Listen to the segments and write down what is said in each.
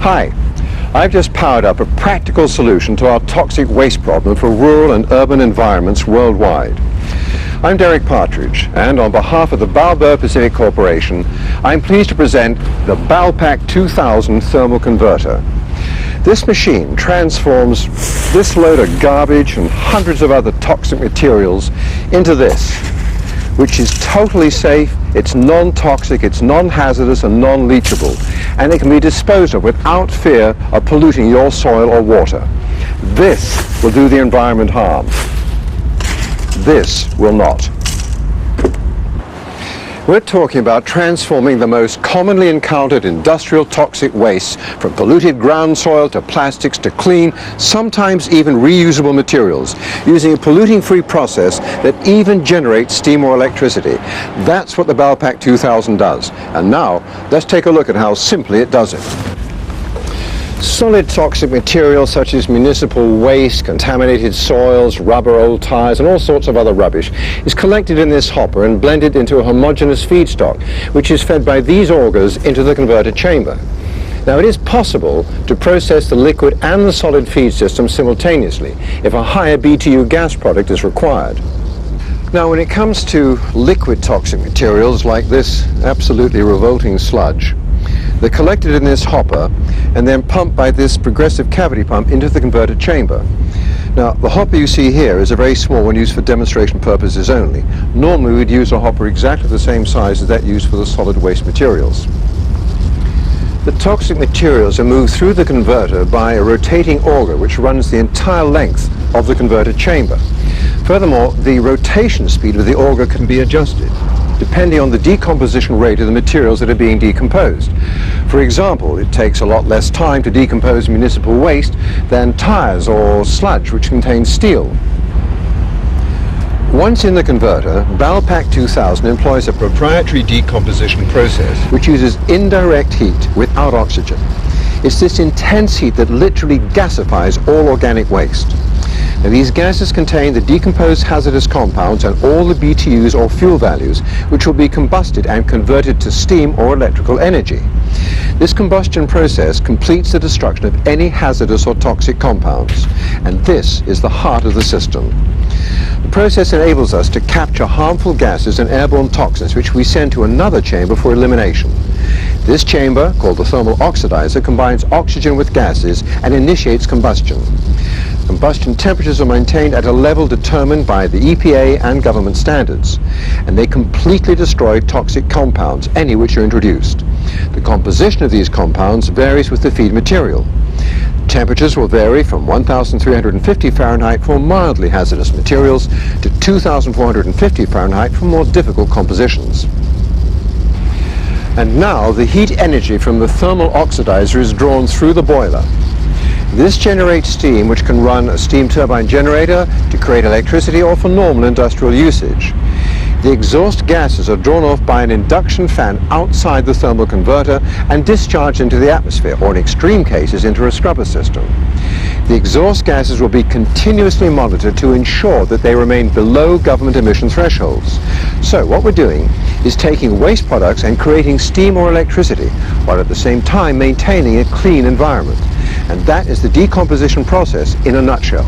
Hi, I've just powered up a practical solution to our toxic waste problem for rural and urban environments worldwide. I'm Derek Partridge, and on behalf of the Balboa Pacific Corporation, I'm pleased to present the Balpac 2000 thermal converter. This machine transforms this load of garbage and hundreds of other toxic materials into this, which is totally safe, it's non-toxic, it's non-hazardous and non-leachable, and it can be disposed of without fear of polluting your soil or water. This will do the environment harm. This will not. We're talking about transforming the most commonly encountered industrial toxic wastes from polluted ground soil to plastics to clean, sometimes even reusable materials, using a polluting-free process that even generates steam or electricity. That's what the Balpac 2000 does. And now, let's take a look at how simply it does it. Solid toxic materials such as municipal waste, contaminated soils, rubber, old tires, and all sorts of other rubbish is collected in this hopper and blended into a homogeneous feedstock, which is fed by these augers into the converter chamber. Now, it is possible to process the liquid and the solid feed system simultaneously if a higher BTU gas product is required. Now, when it comes to liquid toxic materials like this absolutely revolting sludge, they're collected in this hopper and then pumped by this progressive cavity pump into the converter chamber. Now, the hopper you see here is a very small one used for demonstration purposes only. Normally we'd use a hopper exactly the same size as that used for the solid waste materials. The toxic materials are moved through the converter by a rotating auger which runs the entire length of the converter chamber. Furthermore, the rotation speed of the auger can be adjusted depending on the decomposition rate of the materials that are being decomposed. For example, it takes a lot less time to decompose municipal waste than tires or sludge which contains steel. Once in the converter, Balpac 2000 employs a proprietary decomposition process which uses indirect heat without oxygen. It's this intense heat that literally gasifies all organic waste. Now, these gases contain the decomposed hazardous compounds and all the BTUs or fuel values which will be combusted and converted to steam or electrical energy. This combustion process completes the destruction of any hazardous or toxic compounds, and this is the heart of the system. The process enables us to capture harmful gases and airborne toxins which we send to another chamber for elimination. This chamber, called the thermal oxidizer, combines oxygen with gases and initiates combustion. Combustion temperatures are maintained at a level determined by the EPA and government standards, and they completely destroy toxic compounds, any which are introduced. The composition of these compounds varies with the feed material. Temperatures will vary from 1,350 Fahrenheit for mildly hazardous materials to 2,450 Fahrenheit for more difficult compositions. And now the heat energy from the thermal oxidizer is drawn through the boiler. This generates steam which can run a steam turbine generator to create electricity or for normal industrial usage. The exhaust gases are drawn off by an induction fan outside the thermal converter and discharged into the atmosphere, or in extreme cases into a scrubber system. The exhaust gases will be continuously monitored to ensure that they remain below government emission thresholds. So what we're doing is taking waste products and creating steam or electricity, while at the same time maintaining a clean environment. And that is the decomposition process in a nutshell.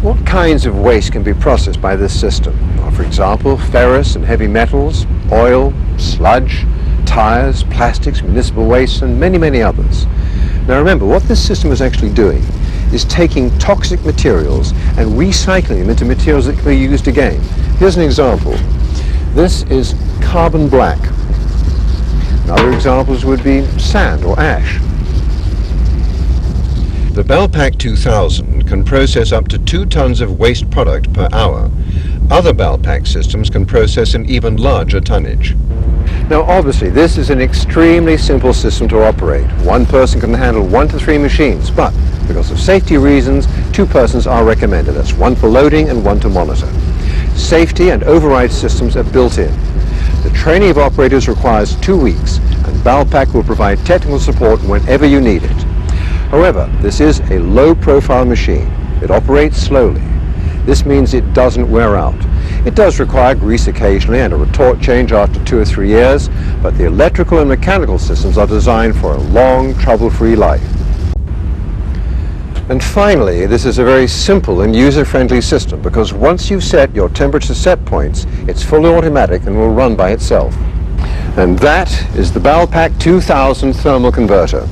What kinds of waste can be processed by this system? Well, for example, ferrous and heavy metals, oil, sludge, tires, plastics, municipal waste, and many, many others. Now remember, what this system is actually doing is taking toxic materials and recycling them into materials that can be used again. Here's an example. This is carbon black. Other examples would be sand or ash. The Balpac 2000 can process up to 2 tons of waste product per hour. Other Balpac systems can process an even larger tonnage. Now obviously this is an extremely simple system to operate. One person can handle 1 to 3 machines, but because of safety reasons, 2 persons are recommended. That's 1 for loading and 1 to monitor. Safety and override systems are built in. The training of operators requires 2 weeks, and Balpac will provide technical support whenever you need it. However, this is a low-profile machine. It operates slowly. This means it doesn't wear out. It does require grease occasionally and a retort change after 2 or 3 years, but the electrical and mechanical systems are designed for a long, trouble-free life. And finally, this is a very simple and user-friendly system because once you've set your temperature set points, it's fully automatic and will run by itself. And that is the Balpac 2000 thermal converter.